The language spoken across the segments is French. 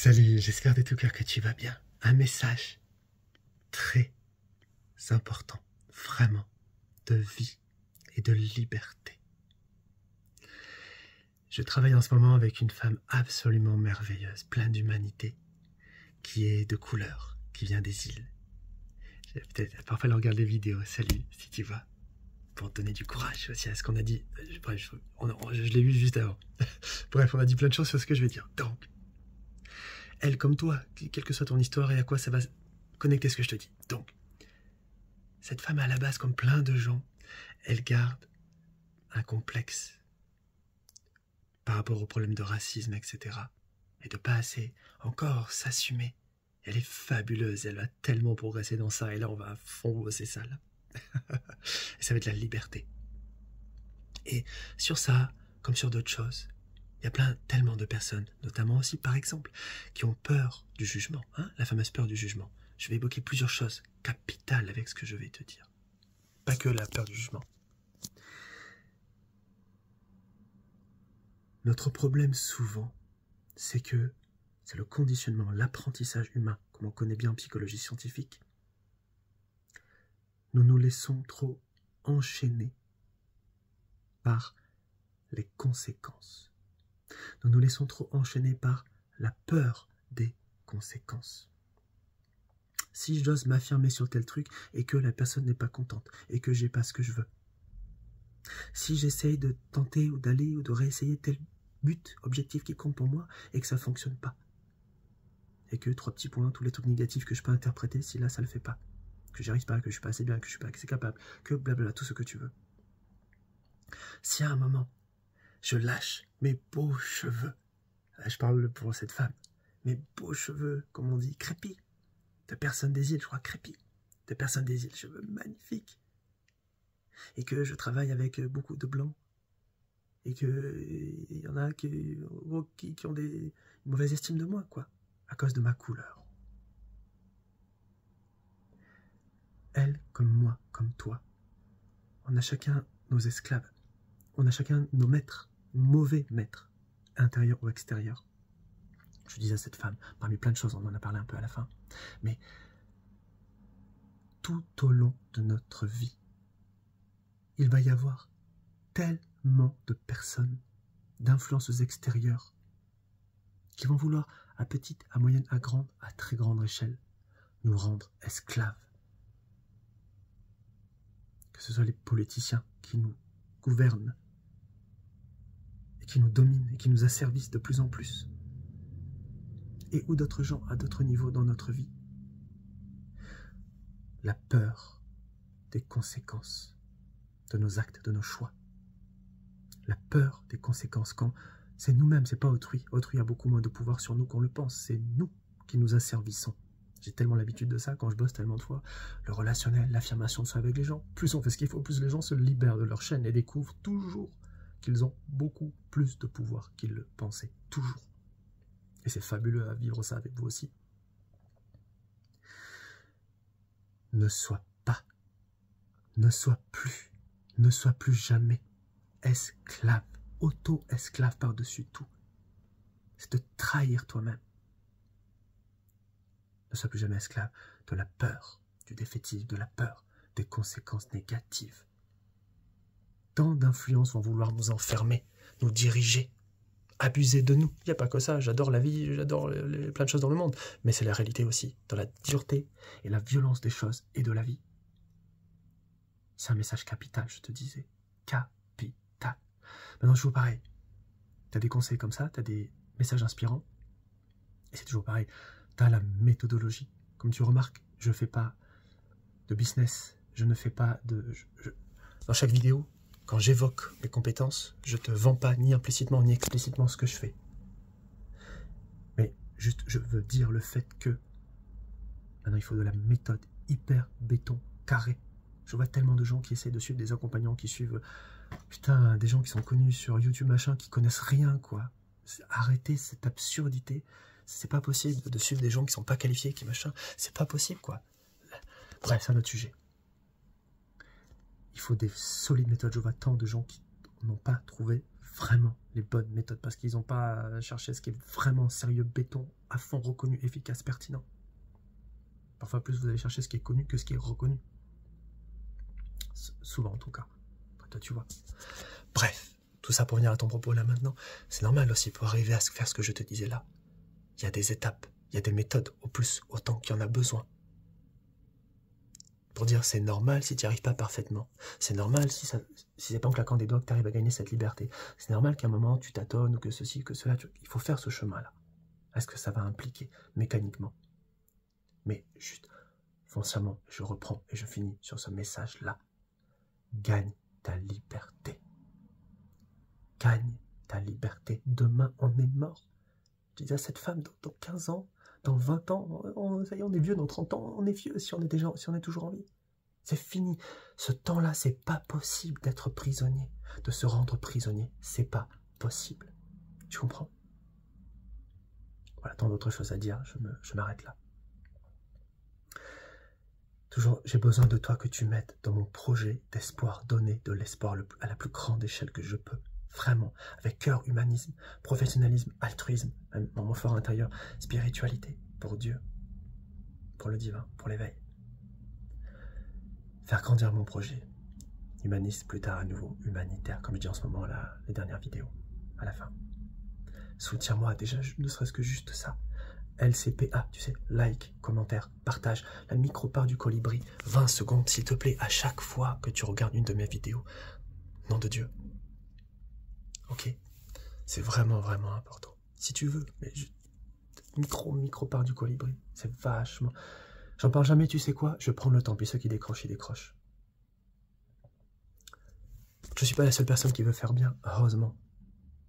Salut, j'espère de tout cœur que tu vas bien. Un message très important, vraiment, de vie et de liberté. Je travaille en ce moment avec une femme absolument merveilleuse, pleine d'humanité, qui est de couleur, qui vient des îles. Peut-être parfois elle regarde des vidéos, salut, si tu vois, pour te donner du courage aussi à ce qu'on a dit. Bref, je l'ai vu juste avant. Bref, on a dit plein de choses sur ce que je vais dire. Donc, elle comme toi, quelle que soit ton histoire et à quoi ça va connecter ce que je te dis. Donc, cette femme à la base, comme plein de gens, elle garde un complexe par rapport aux problèmes de racisme, etc. Et de pas assez encore s'assumer. Elle est fabuleuse, elle va tellement progresser dans ça, et là on va à fond bosser ça là. Et ça va être la liberté. Et sur ça, comme sur d'autres choses, il y a tellement de personnes, notamment aussi par exemple, qui ont peur du jugement, hein, la fameuse peur du jugement. Je vais évoquer plusieurs choses capitales avec ce que je vais te dire. Pas que la peur du jugement. Notre problème souvent, c'est que c'est le conditionnement, l'apprentissage humain, comme on connaît bien en psychologie scientifique. Nous nous laissons trop enchaîner par les conséquences. Nous nous laissons trop enchaîner par la peur des conséquences. Si j'ose m'affirmer sur tel truc et que la personne n'est pas contente et que j'ai pas ce que je veux. Si j'essaye de tenter ou d'aller ou de réessayer tel but, objectif qui compte pour moi et que ça fonctionne pas. Et que 3 petits points, tous les trucs négatifs que je peux interpréter, si là ça le fait pas. Que j'y arrive pas, que je suis pas assez bien, que je suis pas assez capable, que blablabla, tout ce que tu veux. Si à un moment, je lâche mes beaux cheveux, là je parle pour cette femme, mes beaux cheveux, comme on dit, crépis, de personnes des îles, je crois, crépis, de personnes des îles, cheveux magnifiques, et que je travaille avec beaucoup de blancs, et qu'il y en a qui ont une mauvaise estime de moi, quoi, à cause de ma couleur. Elle, comme moi, comme toi, on a chacun nos esclaves, on a chacun nos maîtres, mauvais maîtres, intérieurs ou extérieurs. Je disais à cette femme, parmi plein de choses, on en a parlé un peu à la fin, mais tout au long de notre vie, il va y avoir tellement de personnes, d'influences extérieures, qui vont vouloir, à petite, à moyenne, à grande, à très grande échelle, nous rendre esclaves. Que ce soit les politiciens qui nous gouvernent, et qui nous dominent, et qui nous asservissent de plus en plus, et ou d'autres gens à d'autres niveaux dans notre vie. La peur des conséquences de nos actes, de nos choix. La peur des conséquences quand c'est nous-mêmes, c'est pas autrui. Autrui a beaucoup moins de pouvoir sur nous qu'on le pense. C'est nous qui nous asservissons. J'ai tellement l'habitude de ça quand je bosse tellement de fois. Le relationnel, l'affirmation de soi avec les gens. Plus on fait ce qu'il faut, plus les gens se libèrent de leur chaîne et découvrent toujours qu'ils ont beaucoup plus de pouvoir qu'ils le pensaient. Toujours. Et c'est fabuleux à vivre ça avec vous aussi. Ne sois pas, ne sois plus jamais esclave, auto-esclave par-dessus tout. C'est de trahir toi-même. Ne sois plus jamais esclave de la peur, du défaitisme, de la peur, des conséquences négatives. Tant d'influences vont vouloir nous enfermer, nous diriger, abuser de nous. Il n'y a pas que ça, j'adore la vie, j'adore plein de choses dans le monde, mais c'est la réalité aussi, dans la dureté et la violence des choses et de la vie. C'est un message capital, je te disais. Capital. Maintenant, toujours pareil. Tu as des conseils comme ça, tu as des messages inspirants, et c'est toujours pareil. Tu as la méthodologie. Comme tu remarques, je ne fais pas de business, je ne fais pas de... Dans chaque vidéo, quand j'évoque mes compétences, je ne te vends pas ni implicitement ni explicitement ce que je fais. Mais juste, je veux dire le fait que maintenant, il faut de la méthode hyper béton, carré. Je vois tellement de gens qui essaient de suivre des accompagnants, qui suivent, putain, des gens qui sont connus sur YouTube, machin, qui connaissent rien, quoi. Arrêtez cette absurdité. C'est pas possible de suivre des gens qui sont pas qualifiés, qui machin. C'est pas possible, quoi. Bref, c'est un autre sujet. Il faut des solides méthodes. Je vois tant de gens qui n'ont pas trouvé vraiment les bonnes méthodes parce qu'ils n'ont pas cherché ce qui est vraiment sérieux, béton, à fond, reconnu, efficace, pertinent. Parfois plus vous allez chercher ce qui est connu que ce qui est reconnu. Souvent en tout cas. Après toi tu vois. Bref, tout ça pour venir à ton propos là maintenant, c'est normal aussi pour arriver à faire ce que je te disais là. Il y a des étapes, il y a des méthodes, au plus, autant qu'il y en a besoin. Pour dire c'est normal si tu n'y arrives pas parfaitement. C'est normal si c'est pas en claquant des doigts que tu arrives à gagner cette liberté. C'est normal qu'à un moment tu tâtonnes ou que ceci, que cela. Il faut faire ce chemin-là. Est-ce que ça va impliquer mécaniquement? Mais juste, foncièrement, je reprends et je finis sur ce message-là. Gagne ta liberté. Gagne ta liberté. Demain, on est mort. Je disais à cette femme, dans 15 ans, dans 20 ans, ça y est, on est vieux, dans 30 ans, on est vieux si on est toujours en vie. C'est fini. Ce temps-là, c'est pas possible d'être prisonnier, de se rendre prisonnier. C'est pas possible. Tu comprends? Voilà, tant d'autres choses à dire, je m'arrête là. Toujours, j'ai besoin de toi que tu m'aides dans mon projet d'espoir, donner de l'espoir à la plus grande échelle que je peux. Vraiment, avec cœur, humanisme, professionnalisme, altruisme, même dans mon fort intérieur, spiritualité, pour Dieu, pour le divin, pour l'éveil. Faire grandir mon projet, humaniste, plus tard à nouveau, humanitaire, comme je dis en ce moment, les dernières vidéos, à la fin. Soutiens-moi déjà, ne serait-ce que juste ça. LCPA, tu sais, like, commentaire, partage, la micro-part du colibri, 20 secondes s'il te plaît, à chaque fois que tu regardes une de mes vidéos. Nom de Dieu. Ok? C'est vraiment, vraiment important. Si tu veux, mais micro-part du colibri, c'est vachement... J'en parle jamais, tu sais quoi? Je prends le temps, puis ceux qui décrochent, ils décrochent. Je suis pas la seule personne qui veut faire bien, heureusement.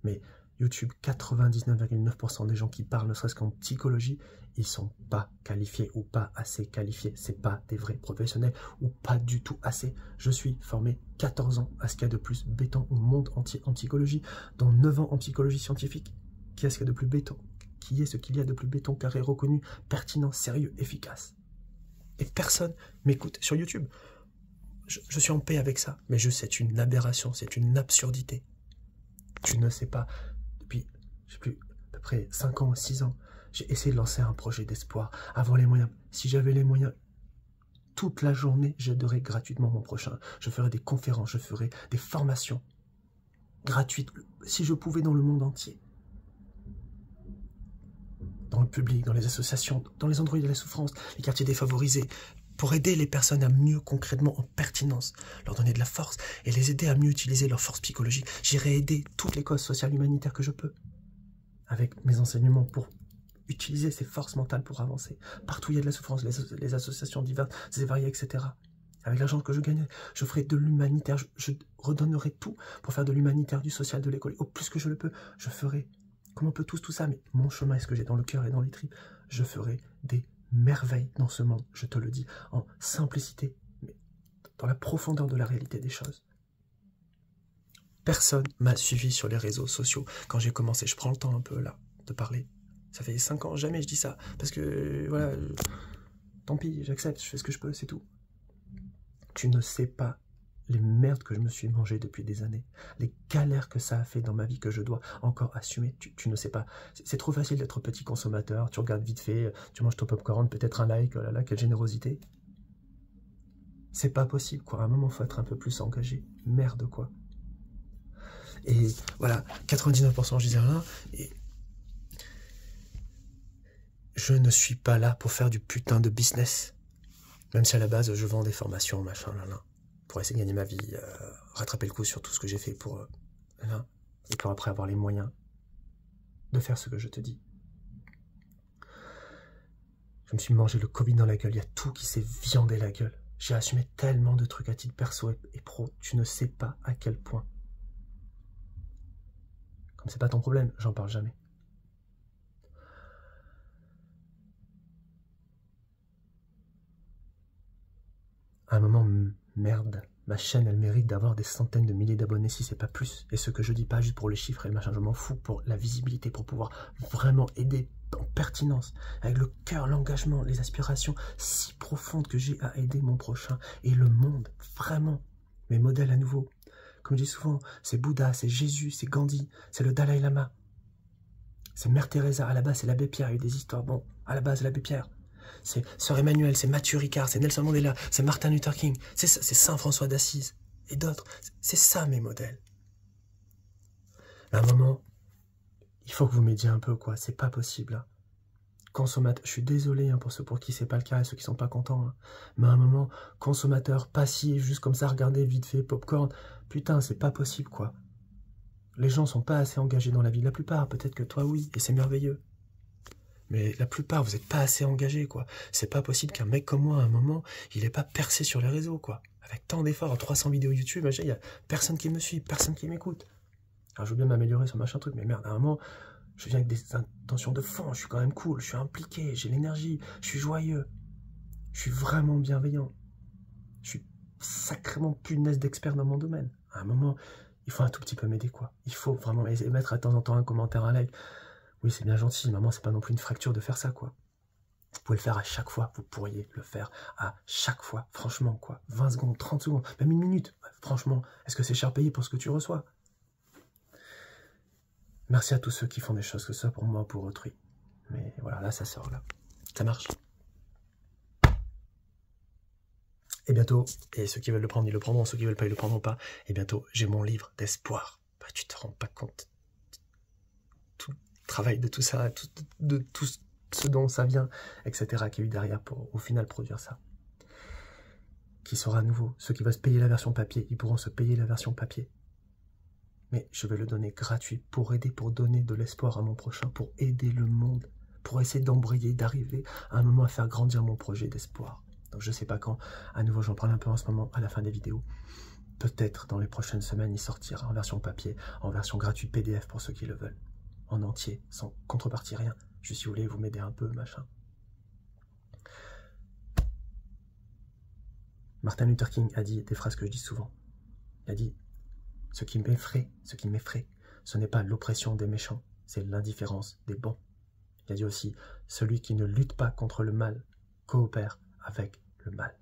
Mais... YouTube, 99,9% des gens qui parlent, ne serait-ce qu'en psychologie, ils sont pas qualifiés ou pas assez qualifiés. C'est pas des vrais professionnels ou pas du tout assez. Je suis formé 14 ans à ce qu'il y a de plus béton au monde entier en psychologie, dont 9 ans en psychologie scientifique. Qui est ce qu'il y a de plus béton? Qui est ce qu'il y a de plus béton, carré, reconnu, pertinent, sérieux, efficace? Et personne m'écoute sur YouTube. Je suis en paix avec ça, mais c'est une aberration, c'est une absurdité. Tu ne sais pas... Depuis, je sais plus, à peu près 5 ans, 6 ans, j'ai essayé de lancer un projet d'espoir, avoir les moyens. Si j'avais les moyens, toute la journée, j'aiderais gratuitement mon prochain. Je ferais des conférences, je ferais des formations gratuites, si je pouvais, dans le monde entier. Dans le public, dans les associations, dans les endroits où il y a la souffrance, les quartiers défavorisés, pour aider les personnes à mieux, concrètement, en pertinence, leur donner de la force et les aider à mieux utiliser leur force psychologique. J'irai aider toutes les causes sociales humanitaires que je peux, avec mes enseignements, pour utiliser ces forces mentales pour avancer. Partout où il y a de la souffrance, les associations diverses et variées, etc. Avec l'argent que je gagne, je ferai de l'humanitaire, je redonnerai tout pour faire de l'humanitaire, du social, de l'école. Au plus que je le peux, je ferai, comme on peut tous tout ça, mais mon chemin est ce que j'ai dans le cœur et dans les tripes, je ferai des merveille dans ce monde, je te le dis, en simplicité, mais dans la profondeur de la réalité des choses. Personne m'a suivi sur les réseaux sociaux quand j'ai commencé. Je prends le temps un peu là de parler. Ça fait 5 ans, jamais je dis ça, parce que voilà, tant pis, j'accepte, je fais ce que je peux, c'est tout. Tu ne sais pas les merdes que je me suis mangé depuis des années, les galères que ça a fait dans ma vie que je dois encore assumer, tu ne sais pas. C'est trop facile d'être petit consommateur, tu regardes vite fait, tu manges ton popcorn, peut-être un like, oh là là, quelle générosité. C'est pas possible, quoi. À un moment, il faut être un peu plus engagé. Merde, quoi. Et voilà, 99%, je disais rien, et je ne suis pas là pour faire du putain de business. Même si à la base, je vends des formations, machin, là, là. Pour essayer de gagner ma vie, rattraper le coup sur tout ce que j'ai fait pour... et pour après avoir les moyens de faire ce que je te dis. Je me suis mangé le Covid dans la gueule, il y a tout qui s'est viandé la gueule. J'ai assumé tellement de trucs à titre perso et pro, tu ne sais pas à quel point. Comme c'est pas ton problème, j'en parle jamais. À un moment, merde, ma chaîne, elle mérite d'avoir des centaines de milliers d'abonnés, si c'est pas plus. Et ce que je dis pas juste pour les chiffres et le machin, je m'en fous, pour la visibilité, pour pouvoir vraiment aider en pertinence, avec le cœur, l'engagement, les aspirations si profondes que j'ai à aider mon prochain et le monde, vraiment. Mes modèles à nouveau, comme je dis souvent, c'est Bouddha, c'est Jésus, c'est Gandhi, c'est le Dalai Lama. C'est Mère Teresa, à la base, c'est l'abbé Pierre, il y a eu des histoires. Bon, à la base, l'abbé Pierre. C'est Sœur Emmanuel, c'est Mathieu Ricard, c'est Nelson Mandela, c'est Martin Luther King, c'est Saint François d'Assise et d'autres. C'est ça mes modèles. À un moment, il faut que vous m'aidiez un peu, quoi. C'est pas possible. Hein. Consommateur, je suis désolé hein, pour ceux pour qui c'est pas le cas et ceux qui sont pas contents. Hein. Mais à un moment, consommateur passif, juste comme ça, regardez vite fait, popcorn. Putain, c'est pas possible, quoi. Les gens sont pas assez engagés dans la vie. La plupart, peut-être que toi, oui, et c'est merveilleux. Mais la plupart, vous n'êtes pas assez engagés, quoi. C'est pas possible qu'un mec comme moi, à un moment, il ait pas percé sur les réseaux, quoi. Avec tant d'efforts, 300 vidéos YouTube, il y a personne qui me suit, personne qui m'écoute. Alors, je veux bien m'améliorer sur machin truc, mais merde, à un moment, je viens avec des intentions de fond, je suis quand même cool, je suis impliqué, j'ai l'énergie, je suis joyeux. Je suis vraiment bienveillant. Je suis sacrément punaise d'expert dans mon domaine. À un moment, il faut un tout petit peu m'aider, quoi. Il faut vraiment mettre de temps en temps un commentaire, un like. Oui, c'est bien gentil, maman, c'est pas non plus une fracture de faire ça, quoi. Vous pouvez le faire à chaque fois, vous pourriez le faire à chaque fois, franchement, quoi. 20 secondes, 30 secondes, même 1 minute. Franchement, est-ce que c'est cher payé pour ce que tu reçois? Merci à tous ceux qui font des choses, que ce soit pour moi ou pour autrui. Mais voilà, là, ça sort, là. Ça marche. Et bientôt, et ceux qui veulent le prendre, ils le prendront, ceux qui veulent pas, ils le prendront pas. Et bientôt, j'ai mon livre d'espoir. Bah, tu te rends pas compte. Tout le travail de tout ça, de tout ce dont ça vient, etc., qui est eu derrière pour, au final, produire ça. Qui sera nouveau. Ceux qui veulent se payer la version papier, ils pourront se payer la version papier. Mais je vais le donner gratuit pour aider, pour donner de l'espoir à mon prochain, pour aider le monde, pour essayer d'embrayer, d'arriver à un moment à faire grandir mon projet d'espoir. Donc je sais pas quand, à nouveau j'en parle un peu en ce moment à la fin des vidéos. Peut-être dans les prochaines semaines il sortira en version papier, en version gratuite PDF pour ceux qui le veulent. En entier, sans contrepartie, rien. Juste si vous voulez vous m'aider un peu, machin. Martin Luther King a dit des phrases que je dis souvent. Il a dit « Ce qui m'effraie, ce n'est pas l'oppression des méchants, c'est l'indifférence des bons. » Il a dit aussi « Celui qui ne lutte pas contre le mal coopère avec le mal. »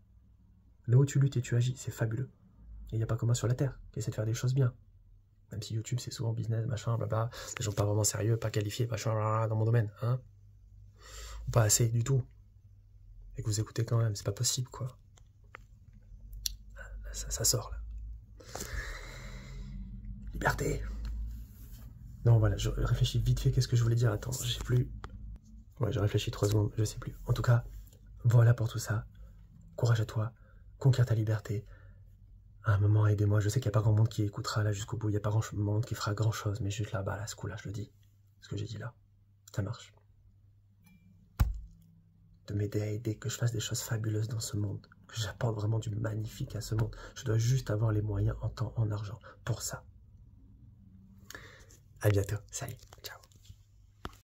Là où tu luttes et tu agis, c'est fabuleux. Et il n'y a pas que moi sur la terre qui essaie de faire des choses bien. Même si YouTube, c'est souvent business, machin, blabla, des gens pas vraiment sérieux, pas qualifiés, machin, dans mon domaine, hein. Ou pas assez du tout. Et que vous écoutez quand même, c'est pas possible, quoi. Ça sort, là. Liberté. Non, voilà, je réfléchis vite fait, qu'est-ce que je voulais dire? Attends, je sais plus. Ouais, j'ai réfléchi 3 secondes, je sais plus. En tout cas, voilà pour tout ça. Courage à toi, conquiert ta liberté. À un moment, aidez-moi. Je sais qu'il n'y a pas grand monde qui écoutera là jusqu'au bout. Il n'y a pas grand monde qui fera grand chose. Mais juste là-bas, là, ce coup-là, je le dis. Ce que j'ai dit là, ça marche. De m'aider à aider, que je fasse des choses fabuleuses dans ce monde. Que j'apporte vraiment du magnifique à ce monde. Je dois juste avoir les moyens en temps, en argent pour ça. À bientôt. Salut. Ciao.